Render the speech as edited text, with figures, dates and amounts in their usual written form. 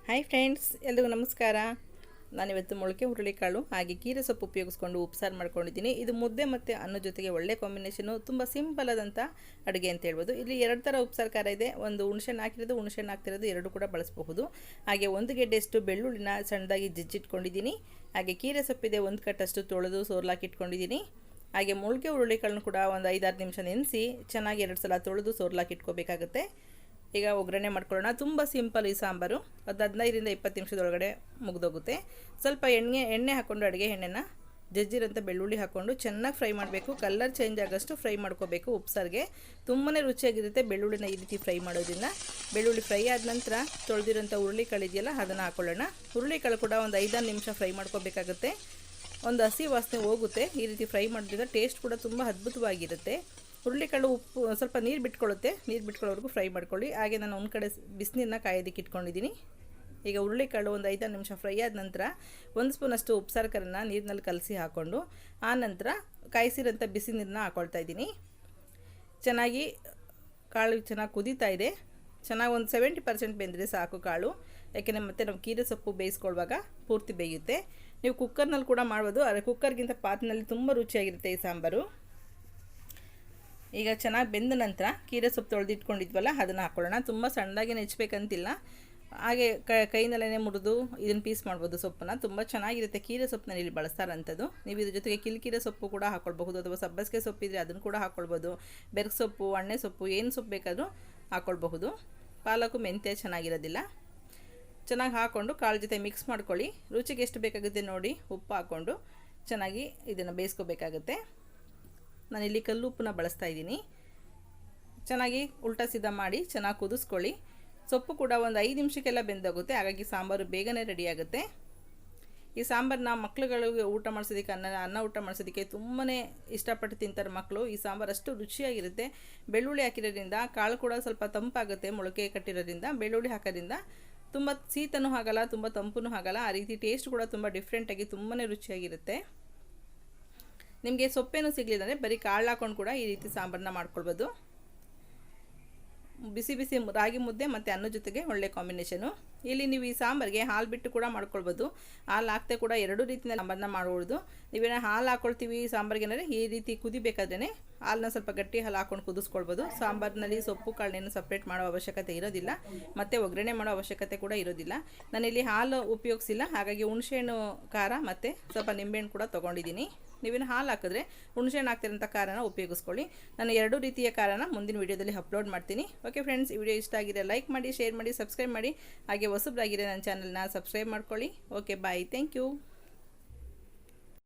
Hi friends, ಎಲ್ರಿಗೂ ನಮಸ್ಕಾರ. ನಾನಿವತ್ತು ಮೊಳಕೆ ಹುರುಳಿಕಾಳು ಹಾಗೆ ಕೀರೆ ಸೊಪ್ಪು ಉಪಯೋಗಿಸ್ಕೊಂಡು ಉಪ್ಸಾರು ಮಾಡ್ಕೊಂಡಿದ್ದೀನಿ. ಇದು ಮುದ್ದೆ ಮತ್ತು ಅನ್ನ ಜೊತೆಗೆ ಒಳ್ಳೆ ಕಾಂಬಿನೇಷನು, ತುಂಬ ಸಿಂಪಲ್ ಆದಂಥ ಅಡುಗೆ ಅಂತ ಹೇಳ್ಬೋದು. ಇಲ್ಲಿ ಎರಡು ಥರ ಉಪ್ಸಾರು ಖಾರ ಇದೆ. ಒಂದು ಹುಣಸೆಹಣ್ಣು ಹಾಕಿರೋದು, ಹುಣಸೆಹಣ್ಣು ಹಾಕ್ತಿರೋದು ಎರಡು ಕೂಡ ಬಳಸಬಹುದು. ಹಾಗೆ ಒಂದು ಗೆಡ್ಡೆಯಷ್ಟು ಬೆಳ್ಳುಳ್ಳಿನ ಸಣ್ಣದಾಗಿ ಜಜ್ಜಿಟ್ಕೊಂಡಿದ್ದೀನಿ. ಹಾಗೆ ಕೀರೆ ಸೊಪ್ಪಿದೆ, ಒಂದು ಕಟ್ಟಷ್ಟು ತೊಳೆದು ಸೋರ್ಲಾಕಿಟ್ಕೊಂಡಿದ್ದೀನಿ. ಹಾಗೆ ಮೊಳಕೆ ಹುರುಳಿಕಾಳನ್ನು ಕೂಡ ಒಂದು 5-6 ನಿಮಿಷ ನೆನೆಸಿ ಚೆನ್ನಾಗಿ 2 ಸಲ ತೊಳೆದು ಸೋರ್ಲಾಕಿಟ್ಕೋಬೇಕಾಗುತ್ತೆ. ಈಗ ಒಗ್ಗರಣೆ ಮಾಡ್ಕೊಳ್ಳೋಣ. ತುಂಬ ಸಿಂಪಲ್ ಈ ಸಾಂಬಾರು. ಅದು 15ರಿಂದ 20 ನಿಮಿಷದೊಳಗಡೆ ಮುಗಿದೋಗುತ್ತೆ. ಸ್ವಲ್ಪ ಎಣ್ಣೆ ಹಾಕ್ಕೊಂಡು, ಅಡುಗೆ ಎಣ್ಣೆನ ಜಜ್ಜಿರೋಂಥ ಬೆಳ್ಳುಳ್ಳಿ ಹಾಕ್ಕೊಂಡು ಚೆನ್ನಾಗಿ ಫ್ರೈ ಮಾಡಬೇಕು. ಕಲರ್ ಚೇಂಜ್ ಆಗೋಷ್ಟು ಫ್ರೈ ಮಾಡ್ಕೋಬೇಕು. ಉಪ್ಸಾರಿಗೆ ತುಂಬಾ ರುಚಿಯಾಗಿರುತ್ತೆ ಬೆಳ್ಳುಳ್ಳಿನ ಈ ರೀತಿ ಫ್ರೈ ಮಾಡೋದ್ರಿಂದ. ಬೆಳ್ಳುಳ್ಳಿ ಫ್ರೈ ಆದ ನಂತರ ತೊಳೆದಿರೋಂಥ ಹುರುಳಿಕಾಳು ಇದೆಯಲ್ಲ, ಅದನ್ನು ಹಾಕ್ಕೊಳ್ಳೋಣ. ಹುರುಳಿಕಾಳು ಕೂಡ ಒಂದು 5-6 ನಿಮಿಷ ಫ್ರೈ ಮಾಡ್ಕೋಬೇಕಾಗುತ್ತೆ. ಒಂದು ಹಸಿ ವಾಸನೆ ಹೋಗುತ್ತೆ. ಈ ರೀತಿ ಫ್ರೈ ಮಾಡೋದ್ರಿಂದ ಟೇಸ್ಟ್ ಕೂಡ ತುಂಬ ಅದ್ಭುತವಾಗಿರುತ್ತೆ. ಹುರುಳಿಕಾಳು ಉಪ್ಪು ಸ್ವಲ್ಪ ನೀರು ಬಿಟ್ಕೊಳ್ಳುತ್ತೆ. ನೀರು ಬಿಟ್ಕೊಳ್ಳೋವರೆಗೂ ಫ್ರೈ ಮಾಡ್ಕೊಳ್ಳಿ. ಹಾಗೆ ನಾನು ಒಂದು ಕಡೆ ಬಿಸಿನೀರನ್ನ ಕಾಯೋದಕ್ಕೆ ಇಟ್ಕೊಂಡಿದ್ದೀನಿ. ಈಗ ಹುರುಳಿಕಾಳು ಒಂದು 5-6 ನಿಮಿಷ ಫ್ರೈ ಆದ ನಂತರ 1 ಸ್ಪೂನಷ್ಟು ಉಪ್ಸಾರು ಖಾರನ ನೀರಿನಲ್ಲಿ ಕಲಸಿ ಹಾಕ್ಕೊಂಡು, ಆ ನಂತರ ಕಾಯಿಸಿರೋಂಥ ಬಿಸಿ ನೀರನ್ನ ಹಾಕ್ಕೊಳ್ತಾ ಇದ್ದೀನಿ. ಚೆನ್ನಾಗಿ ಕಾಳು ಚೆನ್ನಾಗಿ ಕುದೀತಾ ಇದೆ. ಚೆನ್ನಾಗಿ ಒಂದು 70% ಬೆಂದರೆ ಸಾಕು ಕಾಳು. ಯಾಕೆಂದರೆ ಮತ್ತೆ ನಾವು ಕೀರೆ ಸೊಪ್ಪು ಬೇಯಿಸ್ಕೊಳ್ಳುವಾಗ ಪೂರ್ತಿ ಬೇಯುತ್ತೆ. ನೀವು ಕುಕ್ಕರ್ನಲ್ಲಿ ಕೂಡ ಮಾಡ್ಬೋದು, ಆದರೆ ಕುಕ್ಕರ್ಗಿಂತ ಪಾತ್ರೆಯಲ್ಲಿ ತುಂಬ ರುಚಿಯಾಗಿರುತ್ತೆ ಈ ಸಾಂಬಾರು. ಈಗ ಚೆನ್ನಾಗಿ ಬೆಂದ ನಂತರ ಕೀರೆ ಸೊಪ್ಪು ತೊಳೆದಿಟ್ಕೊಂಡಿದ್ವಲ್ಲ, ಅದನ್ನು ಹಾಕ್ಕೊಳ್ಳೋಣ. ತುಂಬ ಸಣ್ಣದಾಗಿ ನೆಚ್ಚಬೇಕಂತಿಲ್ಲ. ಹಾಗೆ ಕೈನಲ್ಲೇ ಮುರಿದು ಇದನ್ನು ಪೀಸ್ ಮಾಡ್ಬೋದು. ಸೊಪ್ಪನ್ನು ತುಂಬ ಚೆನ್ನಾಗಿರುತ್ತೆ. ಕೀರೆ ಸೊಪ್ಪನ್ನ ಇಲ್ಲಿ ಬಳಸ್ತಾರಂಥದ್ದು. ನೀವು ಇದ್ರ ಜೊತೆಗೆ ಕಿಲ್ಕೀರೆ ಸೊಪ್ಪು ಕೂಡ ಹಾಕ್ಕೊಳ್ಬಹುದು, ಅಥವಾ ಸಬ್ಬಸಿಗೆ ಸೊಪ್ಪಿದ್ರೆ ಅದನ್ನು ಕೂಡ ಹಾಕ್ಕೊಳ್ಬೋದು. ಬೆರಕೆ ಸೊಪ್ಪು, ಅಣ್ಣೆ ಸೊಪ್ಪು, ಏನು ಸೊಪ್ಪು ಬೇಕಾದರೂ ಹಾಕ್ಕೊಳ್ಬಹುದು. ಪಾಲಕು, ಮೆಂತ್ಯ ಚೆನ್ನಾಗಿರೋದಿಲ್ಲ. ಚೆನ್ನಾಗಿ ಹಾಕ್ಕೊಂಡು ಕಾಳು ಜೊತೆ ಮಿಕ್ಸ್ ಮಾಡ್ಕೊಳ್ಳಿ. ರುಚಿಗೆ ಎಷ್ಟು ಬೇಕಾಗುತ್ತೆ ನೋಡಿ ಉಪ್ಪು ಹಾಕ್ಕೊಂಡು ಚೆನ್ನಾಗಿ ಇದನ್ನು ಬೇಯಿಸ್ಕೋಬೇಕಾಗುತ್ತೆ. ನಾನಿಲ್ಲಿ ಕಲ್ಲು ಉಪ್ಪನ್ನ ಬಳಸ್ತಾ ಇದ್ದೀನಿ. ಚೆನ್ನಾಗಿ ಉಲ್ಟಾ ಸೀದಾ ಮಾಡಿ ಚೆನ್ನಾಗಿ ಕುದಿಸ್ಕೊಳ್ಳಿ. ಸೊಪ್ಪು ಕೂಡ ಒಂದು 5 ನಿಮಿಷಕ್ಕೆಲ್ಲ ಬೆಂದೋಗುತ್ತೆ. ಹಾಗಾಗಿ ಸಾಂಬಾರು ಬೇಗನೆ ರೆಡಿಯಾಗುತ್ತೆ. ಈ ಸಾಂಬಾರನ್ನ ಮಕ್ಳುಗಳಿಗೆ ಊಟ ಮಾಡಿಸೋದಕ್ಕೆ, ಅನ್ನ ಊಟ ಮಾಡಿಸೋದಕ್ಕೆ ತುಂಬಾ ಇಷ್ಟಪಟ್ಟು ತಿಂತಾರೆ ಮಕ್ಕಳು. ಈ ಸಾಂಬಾರು ಅಷ್ಟು ರುಚಿಯಾಗಿರುತ್ತೆ. ಬೆಳ್ಳುಳ್ಳಿ ಹಾಕಿರೋದ್ರಿಂದ ಕಾಳು ಕೂಡ ಸ್ವಲ್ಪ ತಂಪಾಗುತ್ತೆ. ಮೊಳಕೆ ಕಟ್ಟಿರೋದ್ರಿಂದ ಬೆಳ್ಳುಳ್ಳಿ ಹಾಕೋದ್ರಿಂದ ತುಂಬ ಶೀತನೂ ಆಗಲ್ಲ, ತುಂಬ ತಂಪೂ ಆಗಲ್ಲ. ಆ ರೀತಿ ಟೇಸ್ಟ್ ಕೂಡ ತುಂಬ ಡಿಫ್ರೆಂಟಾಗಿ ತುಂಬಾ ರುಚಿಯಾಗಿರುತ್ತೆ. ನಿಮಗೆ ಸೊಪ್ಪೇನು ಸಿಗಲಿಲ್ಲ ಅಂದರೆ ಬರೀ ಕಾಳು ಹಾಕ್ಕೊಂಡು ಕೂಡ ಈ ರೀತಿ ಸಾಂಬಾರನ್ನ ಮಾಡ್ಕೊಳ್ಬೋದು. ಬಿಸಿ ಬಿಸಿ ರಾಗಿ ಮುದ್ದೆ ಮತ್ತು ಅನ್ನ ಜೊತೆಗೆ ಒಳ್ಳೆ ಕಾಂಬಿನೇಷನು. ಇಲ್ಲಿ ನೀವು ಈ ಸಾಂಬಾರಿಗೆ ಹಾಲು ಬಿಟ್ಟು ಕೂಡ ಮಾಡ್ಕೊಳ್ಬೋದು. ಹಾಲು ಹಾಕ್ತೆ ಕೂಡ 2 ರೀತಿಯ ಸಾಂಬಾರನ್ನ ಮಾಡ್ಬೋದು. ನೀವೇನೋ ಹಾಲು ಹಾಕ್ಕೊಳ್ತೀವಿ ಸಾಂಬಾರಿಗೆ ಅಂದರೆ ಈ ರೀತಿ ಕುದಿಬೇಕಾದ್ರೇ ಹಾಲನ್ನ ಸ್ವಲ್ಪ ಗಟ್ಟಿ ಹಾಲು ಹಾಕ್ಕೊಂಡು ಕುದಿಸ್ಕೊಳ್ಬೋದು. ಸಾಂಬಾರಿನಲ್ಲಿ ಸೊಪ್ಪು ಕಾಳನ್ನೇನು ಸಪ್ರೇಟ್ ಮಾಡೋ ಅವಶ್ಯಕತೆ ಇರೋದಿಲ್ಲ, ಮತ್ತು ಒಗ್ಗರಣೆ ಮಾಡೋ ಅವಶ್ಯಕತೆ ಕೂಡ ಇರೋದಿಲ್ಲ. ನಾನಿಲ್ಲಿ ಹಾಲು ಉಪಯೋಗಿಸಿಲ್ಲ, ಹಾಗಾಗಿ ಹುಣಸೆಹಣ್ಣು ಖಾರ ಮತ್ತು ಸ್ವಲ್ಪ ನಿಂಬೆಹಣ್ಣು ಕೂಡ ತೊಗೊಂಡಿದ್ದೀನಿ. ನೀವೇನು ಹಾಲು ಹಾಕಿದ್ರೆ ಹುಣಸೆಹಣ್ಣು ಹಾಕ್ತಿರೋಂಥ ಖಾರನ ಉಪಯೋಗಿಸ್ಕೊಳ್ಳಿ. ನಾನು 2 ರೀತಿಯ ಖಾರನ ಮುಂದಿನ ವೀಡಿಯೋದಲ್ಲಿ ಅಪ್ಲೋಡ್ ಮಾಡ್ತೀನಿ. ಓಕೆ ಫ್ರೆಂಡ್ಸ್, ಈ ವಿಡಿಯೋ ಇಷ್ಟ ಆಗಿದೆ ಲೈಕ್ ಮಾಡಿ, ಶೇರ್ ಮಾಡಿ, ಸಬ್ಸ್ಕ್ರೈಬ್ ಮಾಡಿ. ಹಾಗೆ ಹೊಸಬ್ರಾಗಿರೋ ನನ್ನ ಚಾನಲ್ನ ಸಬ್ಸ್ಕ್ರೈಬ್ ಮಾಡ್ಕೊಳ್ಳಿ. Okay bye, thank you.